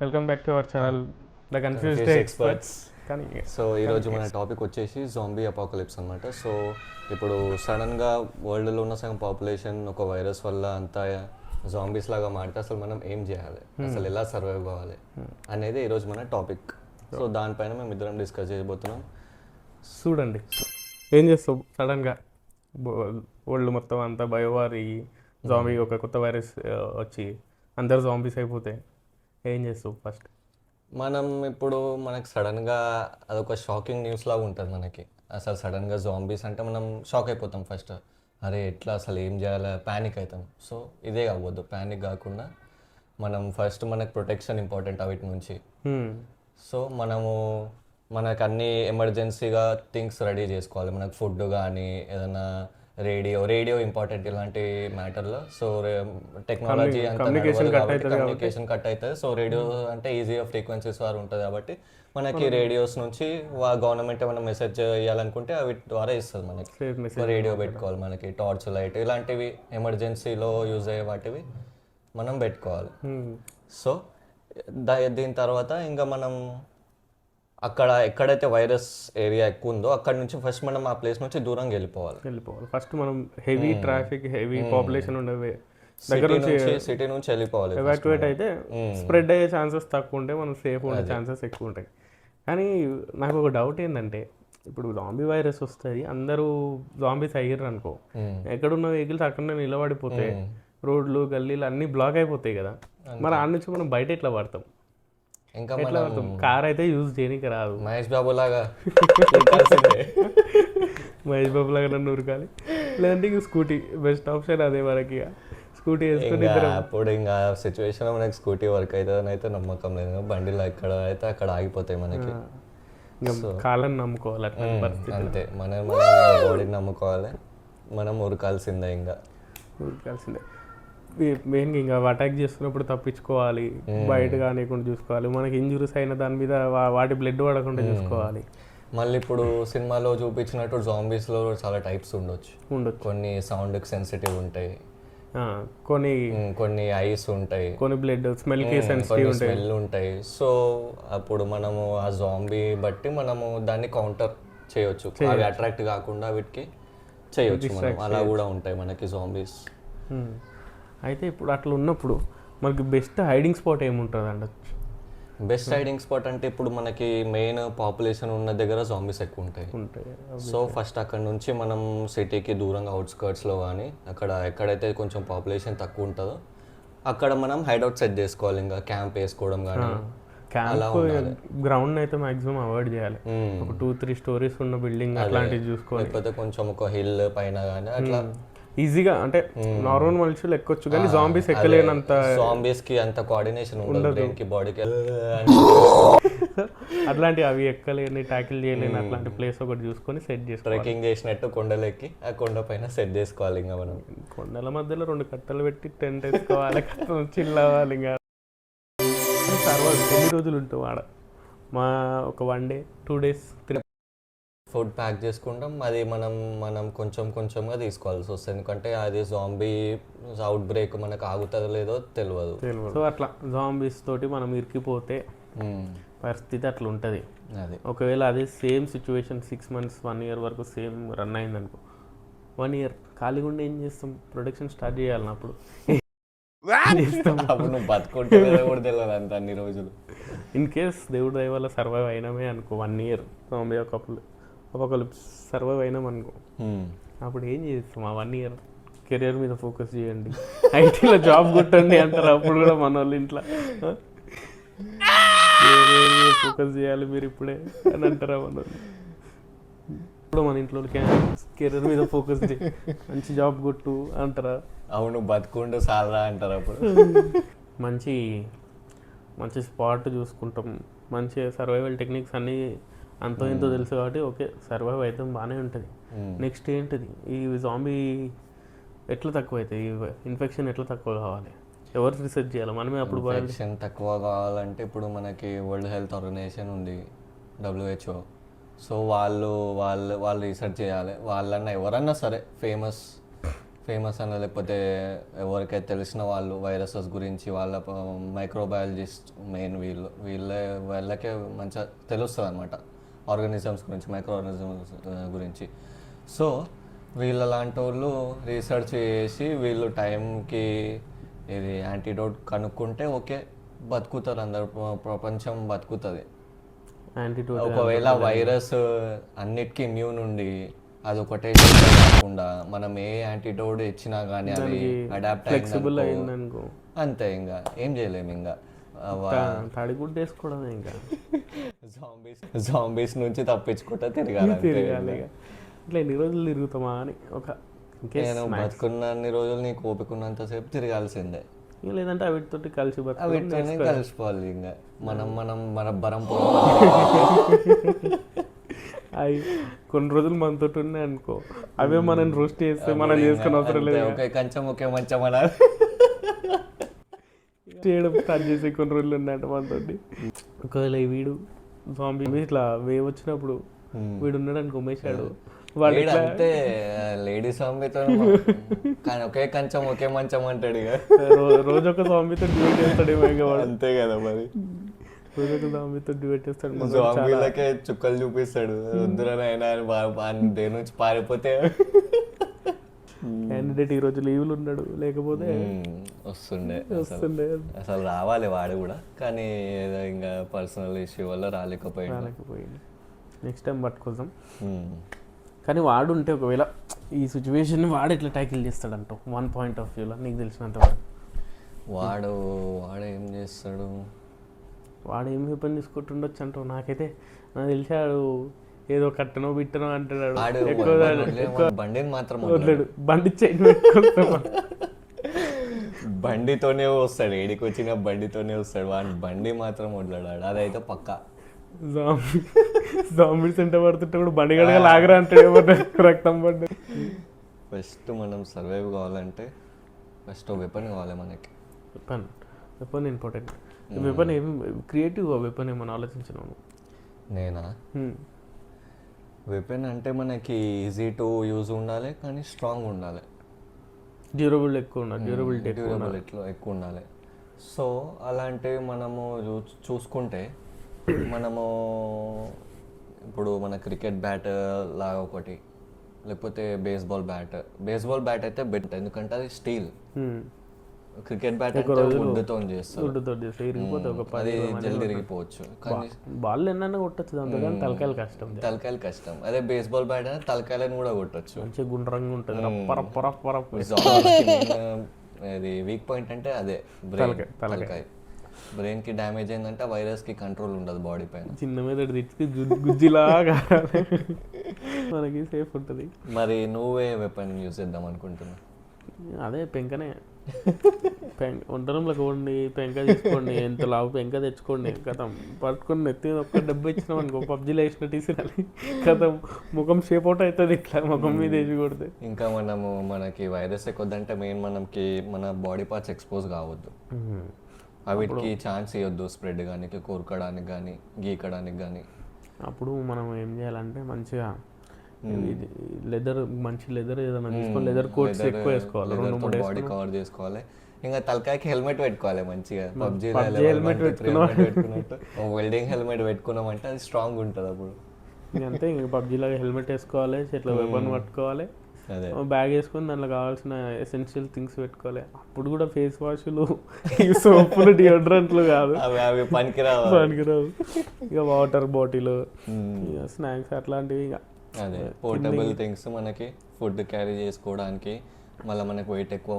Welcome back to our channel the confused experts. కానీ so ఈరోజు మన టాపిక్ వచ్చేసి జాంబీ అపోకలిప్స్ అనమాట. సో ఇప్పుడు సడన్గా వరల్డ్లో ఉన్న సగం పాపులేషన్ ఒక వైరస్ వల్ల అంతా జాంబీస్ లాగా మారితే అసలు మనం ఏం చేయాలి, అసలు ఎలా సర్వైవ్ కావాలి అనేది ఈరోజు మన టాపిక్. సో దానిపైన మేము ఇద్దరం డిస్కస్ చేయబోతున్నాం. చూడండి, ఏం చేస్తావు సడన్గా వరల్డ్ మొత్తం అంతా బయోవారి జాంబీ ఒక కొత్త వైరస్ వచ్చి అందరు జాంబీస్ అయిపోతే ఏం చేస్తావు ఫస్ట్? మనం ఇప్పుడు మనకు సడన్గా అదొక షాకింగ్ న్యూస్ లాగా ఉంటుంది మనకి. అసలు సడన్గా జాంబీస్ అంటే మనం షాక్ అయిపోతాం ఫస్ట్. అరే ఎట్లా, అసలు ఏం చేయాలి, ప్యానిక్ అవుతాం. సో ఇదే కావద్దు, ప్యానిక్ కాకుండా మనం ఫస్ట్ మనకు ప్రొటెక్షన్ ఇంపార్టెంట్ వీటి నుంచి. సో మనకు అన్ని ఎమర్జెన్సీగా థింగ్స్ రెడీ చేసుకోవాలి. మనకు ఫుడ్ కానీ ఏదైనా రేడియో ఇంపార్టెంట్ ఇలాంటి మ్యాటర్లో. సో టెక్నాలజీ అంతా కమ్యూనికేషన్ కట్ అవుతుంది. సో రేడియో అంటే ఈజీగా ఫ్రీక్వెన్సీస్ వారు ఉంటుంది కాబట్టి మనకి రేడియోస్ నుంచి గవర్నమెంట్ ఏమైనా మెసేజ్ ఇవ్వాలనుకుంటే అవి ద్వారా ఇస్తుంది మనకి. రేడియో పెట్టుకోవాలి, మనకి టార్చ్ లైట్ ఇలాంటివి ఎమర్జెన్సీలో యూజ్ అయ్యే వాటివి మనం పెట్టుకోవాలి. సో దీని తర్వాత ఇంకా మనం అక్కడ ఎక్కడైతే వైరస్ ఏరియా ఎక్కువ ఉందో అక్కడ నుంచి ఫస్ట్ మనం ఆ ప్లేస్ నుంచి దూరంగా వెళ్ళిపోవాలి. ఫస్ట్ మనం హెవీ ట్రాఫిక్, హెవీ పాపులేషన్ ఉండేవి దగ్గర నుంచి సిటీ నుంచి వెళ్ళిపోవాలి. ఎవాక్యువేట్ అయితే స్ప్రెడ్ అయ్యే ఛాన్సెస్ తక్కువ ఉంటాయి, మనం సేఫ్ ఉండే ఛాన్సెస్ ఎక్కువ ఉంటాయి. కానీ నాకు ఒక డౌట్ ఏంటంటే, ఇప్పుడు జాంబీ వైరస్ వస్తుంది, అందరూ జాంబీస్ అయ్యారు అనుకో, ఎక్కడున్న వెహికల్స్ అక్కడనే నిలబడిపోతే రోడ్లు గల్లీలు అన్నీ బ్లాక్ అయిపోతాయి కదా. మరి ఆ నుంచి మనం బయట ఎట్లా పడతాం? ఇంకా కార్ అయితే యూజ్ చేయడానికి రాదు. మహేష్ బాబు లాగా నన్ను ఉరకాలి, లేదంటే ఇంక స్కూటీ బెస్ట్ ఆప్షన్. అదే మనకి స్కూటీ వేసుకుని అప్పుడు ఇంకా సిచ్యువేషన్ మనకి స్కూటీ వర్క్ అవుతుందని అయితే నమ్మకం లేదు. బండిలో ఎక్కడ అయితే అక్కడ ఆగిపోతాయి మనకి. కాళ్ళని నమ్ముకోవాలి, అంతే. మన బాడీని నమ్ముకోవాలి, మనం ఉరకాల్సిందే. ఇంకా ఉరకాల్సిందే. మెయిన్గా ఇంకా అటాక్ చేస్తున్నప్పుడు తప్పించుకోవాలి, బయట కానివ్వకుండా చూసుకోవాలి. మనకి ఇంజురీస్ అయిన దాని మీద వాటి బ్లడ్ పడకుండా చూసుకోవాలి. మళ్ళీ ఇప్పుడు సినిమాలో చూపించినట్టు జాంబీస్లో చాలా టైప్స్ ఉండొచ్చు. కొన్ని సౌండ్కి సెన్సిటివ్ ఉంటాయి, కొన్ని ఐస్ ఉంటాయి, కొన్ని బ్లడ్ స్మెల్కి సెన్సిటివ్ స్మెల్ ఉంటాయి. సో అప్పుడు మనము ఆ జాంబీ బట్టి మనము దాన్ని కౌంటర్ చేయొచ్చు, అవి అట్రాక్ట్ కాకుండా వీటికి చేయొచ్చు మనం. అలా కూడా ఉంటాయి మనకి జాంబీస్. అయితే ఇప్పుడు అట్లా ఉన్నప్పుడు మనకి బెస్ట్ హైడింగ్ స్పాట్ ఏముంటుంది అండి? బెస్ట్ హైడింగ్ స్పాట్ అంటే ఇప్పుడు మనకి మెయిన్ పాపులేషన్ ఉన్న దగ్గర జాంబీస్ ఎక్కువ ఉంటాయి. సో ఫస్ట్ అక్కడ నుంచి మనం సిటీకి దూరంగా అవుట్స్కర్ట్స్లో కానీ అక్కడ ఎక్కడైతే కొంచెం పాపులేషన్ తక్కువ ఉంటుందో అక్కడ మనం హైడౌట్ సెట్ చేసుకోవాలి. ఇంకా క్యాంప్ వేసుకోవడం కానీ గ్రౌండ్ అయితే మాక్సిమం అవాయిడ్ చేయాలి. ఒక 2-3 స్టోరీస్ ఉన్న బిల్డింగ్ అట్లాంటివి చూసుకోవాలి. లేకపోతే కొంచెం ఒక హిల్ పైన కానీ అట్లా ఈజీగా, అంటే నార్మల్ మనుషులు ఎక్కొచ్చు కానీ జాంబీస్ ఎక్కలేనంత, జాంబీస్ కి అంత కోఆర్డినేషన్ ఉండదు బాడీకి. అట్లాంటి అవి ఎక్కలేని, ట్యాకిల్ చేయలేని అట్లాంటి ప్లేస్ ఒకటి చూసుకొని సెట్ చేసుకోవాలి. ట్రెక్కింగ్ చేసినట్టు కొండలెక్కి ఆ కొండ పైన సెట్ చేసుకోవాలి. ఇంకా మనం కొండల మధ్యలో 2 కట్టలు పెట్టి టెంట్ వేసుకోవాలి, చిల్ అవ్వాలి. ఇంకా తర్వాత ఎన్ని రోజులు ఉంటాం ఆడ? ఒక 1 day 2 days ఫుడ్ ప్యాక్ చేసుకుంటాం. అది మనం కొంచెంగా తీసుకోవాల్సి వస్తుంది, ఎందుకంటే అది జాంబీ అవుట్ బ్రేక్ మనకు ఆగుతుందో లేదో తెలియదు. సో అట్లా జాంబీస్ తోటి మనం ఇరికిపోతే పరిస్థితి అట్లా ఉంటుంది. ఒకవేళ అదే సేమ్ సిచ్యువేషన్ 6 months 1 year వరకు సేమ్ రన్ అయింది అనుకో, 1 year ఖాళీగా ఉండి ఏం చేస్తాం? ప్రొడక్షన్ స్టార్ట్ చేయాలి. అప్పుడు నువ్వు బతుకుంటే కూడా తెలియదు అంత అన్ని రోజులు. ఇన్ కేస్ దేవుడు దయ వల్ల సర్వైవ్ అయినామే అనుకో, 1 year జాంబీ ఒకళ్ళు సర్వైవ్ అయినాం అనుకో, అప్పుడు ఏం చేస్తాం? ఆ 1 year కెరియర్ మీద ఫోకస్ చేయండి, ఐటీలో జాబ్ కొట్టండి అంటారు. అప్పుడు కూడా మన వాళ్ళు ఇంట్లో ఫోకస్ చేయాలి మీరు ఇప్పుడే అని అంటారా మన వాళ్ళు. ఇప్పుడు మన ఇంట్లో కెరీర్ మీద ఫోకస్ చేయి, మంచి జాబ్ కొట్టు అంటారా? అవును, బతుకుంటూ సాలరా అంటారు. అప్పుడు మంచి మంచి స్పాట్ చూసుకుంటాం, మంచి సర్వైవల్ టెక్నిక్స్ అన్నీ అంతో ఇంతో తెలుసు కాబట్టి ఓకే సర్వైవ్ అయితే బాగానే ఉంటుంది. నెక్స్ట్ ఏంటిది ఈ జాంబీ ఎట్లా తక్కువ అవుతాయి, ఇన్ఫెక్షన్ ఎట్లా తక్కువ కావాలి, ఎవరు రీసెర్చ్ చేయాలి, మనమే అప్పుడు ఇన్ఫెక్షన్ తక్కువ కావాలంటే ఇప్పుడు మనకి వరల్డ్ హెల్త్ ఆర్గనైజేషన్ ఉంది, WHO. సో వాళ్ళు రీసెర్చ్ చేయాలి. వాళ్ళన్నా ఎవరన్నా సరే ఫేమస్ అన్న లేకపోతే ఎవరికైతే తెలిసిన వాళ్ళు వైరసెస్ గురించి వాళ్ళ మైక్రోబయాలజిస్ట్ మెయిన్ వాళ్ళకే మంచిగా తెలుస్తుంది అనమాట ఆర్గానిజమ్స్ గురించి, మైక్రో ఆర్గానిజమ్స్ గురించి. సో వీళ్ళ లాంటి వాళ్ళు రీసెర్చ్ చేసి వీళ్ళు టైంకి ఇది యాంటీడోట్ కనుక్కుంటే ఓకే బతుకుతారు, అందరు ప్రపంచం బతుకుతుంది. యాంటీడోట్ ఒకవేళ వైరస్ అన్నిటికీ ఇమ్యూన్ ఉండి అది ఒకటే కాకుండా మనం ఏ యాంటీడోట్ ఇచ్చినా కానీ అది అడాప్ట్ ఫ్లెక్సిబుల్ అయిందనుకో అంతే, ఇంకా ఏం చేయలేము. ఇంకా తడిగుడ్డ వేసుకోవడమే, ఇంకా జాంబీస్ నుంచి తప్పించుకుంటా తిరగాలి. ఇట్లా ఎన్ని రోజులు తిరుగుతామా అని ఒక నేను బతుకున్నన్ని రోజులు నీకు ఓపికన్నంతసేపు తిరగాల్సిందే, లేదంటే వీటితోటి కలిసి వీటితోనే కలిసిపోవాలి. ఇంకా మన బరం అవి కొన్ని రోజులు మనతో ఉన్నాయి అనుకో, అవే మనం రోస్ట్ చేస్తే మనం చేసుకుని అవసరం లేదు. ఒకే కంచం ఒకే మంచం చేయడం స్టార్ట్ చేసి కొన్ని రోజులు ఉన్నాయంట మనతోటి. ఒకవేళ వీడు జాంబీ ఇట్లా వేవ్ వచ్చినప్పుడు వీడు ఉన్నాడు అనుకో, ఉమేశాడు వాడు అంటే లేడీస్ జాంబీతో కానీ ఒకే కంచం ఒకే మంచం అంటాడు. ఇక రోజు ఒక జాంబీతో డివైడ్ చేస్తాడేమో, ఇక వాడు అంతే కదా మరి, రోజు ఒక జాంబీతో డివైడ్ చేస్తాడు. జాంబీలకే చుక్కలు చూపిస్తాడు, వద్దురనైనా దేని నుంచి పారిపోతే క్యాండిడేట్ ఈ రోజు లీవ్లు ఉన్నాడు, లేకపోతే వస్తుండే అసలు రావాలి వాడు కూడా, కానీ ఏదో ఇంకా పర్సనల్ ఇష్యూ వల్ల రాలేకపోయింది. Next time పట్టుకోదాం. కానీ వాడు ఉంటే ఒకవేళ ఈ సిచ్యువేషన్ వాడు ఎట్లా ట్యాకిల్ చేస్తాడంట వన్ పాయింట్ ఆఫ్ వ్యూలో నీకు తెలిసినంత వరకు? వాడు ఏం చేస్తాడు, వాడు ఏం వెపన్ తీసుకుంటుండొచ్చు అంటావు? నాకైతే నాకు తెలిసాడు ఏదో కట్టనో బిట్టనో అంటాడు. బండిని మాత్రం వదలడు, బండి చైన్ పెట్టుకుంటాడు, బండితోనే వస్తాడు, ఏడికి వచ్చిన బండితోనే వస్తాడు, వాడి బండి మాత్రం వదలడాడు, అదైతే పక్కా. జాంబీస్ ఎంట పడుతుంటే కూడా బండి గడగా లాగరా అంటాడు, రక్తం పడ్డ. ఫస్ట్ మనం సర్వైవ్ కావాలంటే ఫస్ట్ వెపన్ కావాలి మనకి. Weapon important. వెపన్ ఏమి క్రియేటివ్ వెపన్ ఏమని ఆలోచించినాను నేనా? వెపన్ అంటే మనకి ఈజీ టు యూజ్ ఉండాలి, కానీ స్ట్రాంగ్ ఉండాలి, డ్యూరబిలిటీ ఎక్కువ ఉండాలి. సో అలాంటివి మనము చూసుకుంటే మనము ఇప్పుడు మన క్రికెట్ బ్యాట్ లాగా ఒకటి, లేకపోతే బేస్బాల్ బ్యాట్ అయితే బెటర్, ఎందుకంటే అది స్టీల్. క్రికెట్ బ్యాట్ అయితే వుడ్తో చేస్తారు, అది జల్ది ఇరిగిపోవచ్చు, కానీ బాల్ ఎన్నైనా కొట్టచ్చు, దాంతో కానీ తలకాయలు కష్టం. అదే బేస్బాల్ బ్యాట్ అయితే తలకాయలను కూడా కొట్టచ్చు, మంచిగా గుండ్రంగా ఉంటుంది. అది వీక్ పాయింట్ అంటే అదే తలకాయ. బ్రెయిన్ కి డ్యామేజ్ అయిందంటే వైరస్ కి కంట్రోల్ ఉండదు బాడీ పైన, చిన్న మీద తెచ్చి గుజ్జిలాగా మనకి సేఫ్ ఉంటుంది. మరి నువ్వే వెపన్ యూజ్ చేద్దాం అనుకుంటున్నా? అదే పెంకనే, వంటరంలోకి వండి పెంక తీసుకోండి, ఎంత లావు పెంక తెచ్చుకోండి, కథం పట్టుకొని నెత్తి ఒక్క డబ్బు ఇచ్చినాం అనుకో, పబ్జీలో వేసినట్టు ఇసిరాలి, కథం ముఖం షేప్ అవుట్ అవుతుంది, ఇట్లా ముఖం మీద వేసి కొడితే. ఇంకా మనకి వైరస్ ఎక్కువద్దంటే మెయిన్ మన బాడీ పార్ట్స్ ఎక్స్పోజ్ కావద్దు, వీటికి ఛాన్స్ ఇవ్వద్దు స్ప్రెడ్ కానీ, కోరుకోవడానికి కానీ, గీకడానికి కానీ. అప్పుడు మనం ఏం చేయాలంటే మంచిగా మంచి లెదర్ ఏదైనా తీసుకొని లెదర్ కోట్స్ ఎక్కువ వేసుకోవాలి, 2-3 బాడీ కవర్ చేసుకోవాలి. ఇంకా తలకాయకి హెల్మెట్ పెట్టుకోవాలి మంచిగా, పబ్జీ హెల్మెట్ పెట్టుకున్నట్టు వెల్డింగ్ హెల్మెట్ పెట్టుకున్నామంటే అది స్ట్రాంగ్ ఉంటుంది. అప్పుడు అంతే, ఇంకా పబ్జీలాగా హెల్మెట్ వేసుకోవాలి, చేతిలో వెపన్ పట్టుకోవాలి, బ్యాగ్ వేసుకొని దాంట్లో కావాల్సిన ఎసెన్షియల్ థింగ్స్ పెట్టుకోవాలి. అప్పుడు కూడా ఫేస్ వాష్లు, సోపులు, డియోడ్రెంట్లు కాదు, అవి పనికిరావు. ఇక వాటర్ బాటిల్, స్నాక్స్ అట్లాంటివి. ఇక అదే పోర్టబుల్ థింగ్స్ మనకి ఫుడ్ క్యారీ చేసుకోవడానికి, మళ్ళీ మనకు వెయిట్ ఎక్కువ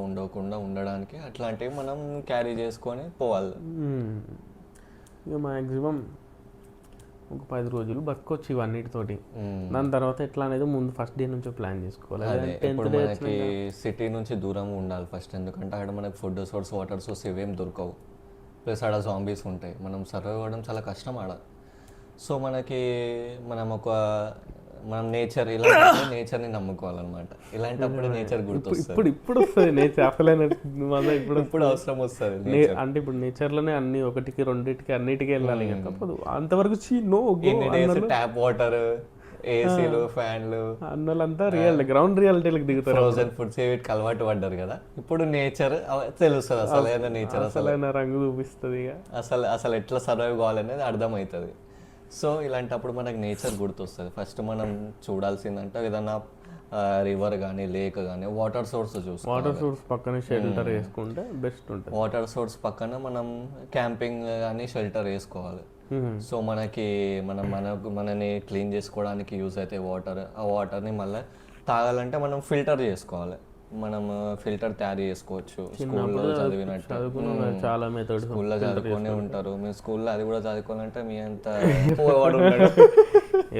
ఉండడానికి అట్లాంటివి మనం క్యారీ చేసుకొని పోవాలి. ఇక మ్యాక్సిమం ఒక 10 రోజులు బతుకోవచ్చు ఇవన్నిటితోటి. దాని తర్వాత ఎట్లా అనేది ముందు ఫస్ట్ డే నుంచి ప్లాన్ చేసుకోవాలి. ఇప్పుడు మనకి సిటీ నుంచి దూరం ఉండాలి ఫస్ట్, ఎందుకంటే అక్కడ మనకి ఫుడ్ సోర్స్, వాటర్ సోర్స్ ఇవేం దొరకవు. ప్లస్ ఆడ జాంబీస్ ఉంటాయి, మనం సర్వైవ్ అవ్వడం చాలా కష్టం ఆడ. సో మనకి మనం నేచర్ ఇలాంటి నేచర్ని నమ్ముకోవాలన్నమాట. ఇలాంటప్పుడు నేచర్ గుర్తొస్తుంది. ఇప్పుడు వస్తుంది నేచర్ అసలైన ఇప్పుడు అవసరం వస్తుంది. అంటే ఇప్పుడు నేచర్లోనే అన్ని ఒకటికి రెండింటికి అన్నిటికీ వెళ్ళాలి కదా, తప్పదు. అంతవరకు నో ట్యాప్ వాటర్, ఏసీలు, ఫ్యాన్లు అన్నలంతా గ్రౌండ్ రియాలిటీలకు దిగుతారు. ఫ్రోజన్ ఫుడ్స్ వీటికి అలవాటు పడ్డారు కదా, ఇప్పుడు నేచర్ తెలుస్తుంది, అసలైన నేచర్, అసలైన రంగు చూపిస్తుంది. అసలు ఎట్లా సర్వైవ్ కావాలనేది అర్థమవుతుంది. సో ఇలాంటప్పుడు మనకు నేచర్ గుర్తొస్తుంది. ఫస్ట్ మనం చూడాల్సిందంటే ఏదన్నా రివర్ కానీ లేక్ కానీ వాటర్ సోర్స్ చూసుకోవాలి. వాటర్ సోర్స్ పక్కన షెల్టర్ వేసుకుంటే బెస్ట్ ఉంటుంది. వాటర్ సోర్స్ పక్కన మనం క్యాంపింగ్ కానీ షెల్టర్ వేసుకోవాలి. సో మనని క్లీన్ చేసుకోవడానికి యూజ్ అయితే వాటర్, ఆ వాటర్ని మళ్ళీ తాగాలంటే మనం ఫిల్టర్ చేసుకోవాలి. మనం ఫిల్టర్ తయారు చేసుకోవచ్చు. స్కూల్లో చదివినట్టు చాలా మెథడ్స్ స్కూల్లో చదువుకొని ఉంటారు. మీ స్కూల్లో అది కూడా చదువుకోవాలంటే మీ అంత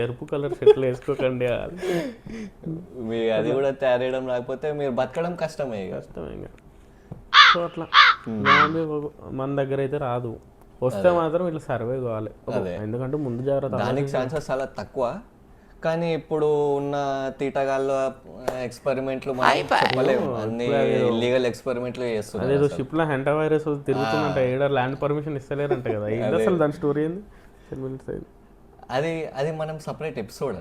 ఎరుపు కలర్ షర్ట్లు వేసుకోకండి. మీ అది కూడా తయారు చేయడం రాకపోతే మీరు బతకడం కష్టమే. సో అట్లా మన దగ్గర అయితే రాదు, వస్తే మాత్రం ఇట్లా సర్వే కావాలి. ఎందుకంటే ముందు జాగ్రత్త, దానికి ఛాన్సెస్ చాలా తక్కువ. కానీ ఇప్పుడు ఉన్న తీటగాళ్ళ ఎక్స్పెరిమెంట్లు చెప్పలేము, అన్ని ఇల్లీగల్ ఎక్స్పెరిమెంట్లు చేస్తున్నారు. అదేదో షిప్ లో హెంటా వైరస్ తిరుగుతుందంట, ఏడ ల్యాండ్ పర్మిషన్ ఇస్తలేరంట కదా. అసలు దాని స్టోరీ ఏంది? అది మనం సపరేట్ ఎపిసోడ్,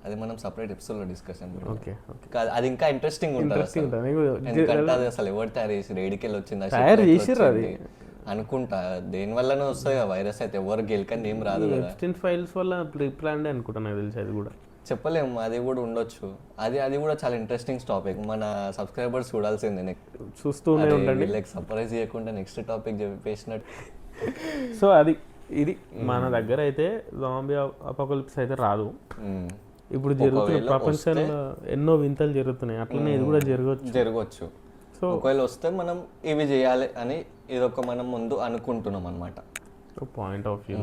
అది మనం సపరేట్ ఎపిసోడ్ లో డిస్కషన్. ఓకే, అది ఇంకా ఇంట్రెస్టింగ్ ఉంటుంది. ఎందుకంటే అది అసలు ఎవరు తయారు చేసి రేడికెళ్ళి వచ్చిందా, తయారు చేసిర్రు అది అనుకుంటా. దేని వల్లనే వస్తాయి కదా వైరస్, అయితే ఎవరు గెలికని ఏం రాదు. ఫైల్స్ వల్ల ప్లాన్ అనుకుంటా, నాకు తెలిసి అది కూడా చెప్పలేము, అది కూడా ఉండొచ్చు. అది కూడా చాలా ఇంట్రెస్టింగ్ టాపిక్, మన సబ్స్క్రైబర్స్ చూడాల్సిందే. చూస్తూనే ఉండండి, లైక్ సర్ప్రైజ్ చేయకుండా నెక్స్ట్ టాపిక్ చెప్పేసినట్టు. సో ఇది మన దగ్గర అయితే జాంబీ అపోకలిప్స్ అయితే రాదు. ఇప్పుడు జరుగుతున్న ప్రపంచంలో ఎన్నో వింతలు జరుగుతున్నాయి, అట్లనే ఇది కూడా జరగవచ్చు. సో ఒకవేళ వస్తే మనం ఇవి చేయాలి అని ఇదొక మనం ముందు అనుకుంటున్నాం అనమాట. Point of view.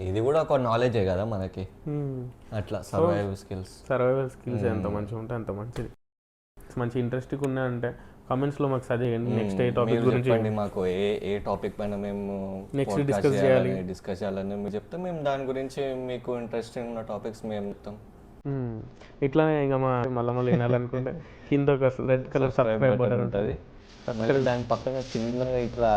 ఇది కూడా ఒక నాలెడ్జే కదా మనకి. అట్లా సర్వైవల్ స్కిల్స్ ఎంత మంచిగా ఉంటే అంత మంచిది. మంచి ఇంట్రెస్టింగ్ ఉన్నాయంటే కామెంట్స్ లో మాకు సజెస్ట్ చేయండి. నెక్స్ట్ ఏ టాపిక్ గురించి మాకు ఏ టాపిక్ పైన మేము నెక్స్ట్ డిస్కస్ చేయాలని మీరు చెప్తే మేము దాని గురించి మీకు ఇంట్రెస్టింగ్ ఉన్న టాపిక్స్ మేము చెప్తాం. ఇట్లానే ఇంకా మళ్ళీ వినాలనుకుంటే కింద ఒక రెడ్ కలర్ సబ్స్క్రైబ్ బటన్ ఉంటుంది, దాని పక్కన చిన్నగా ఇట్లా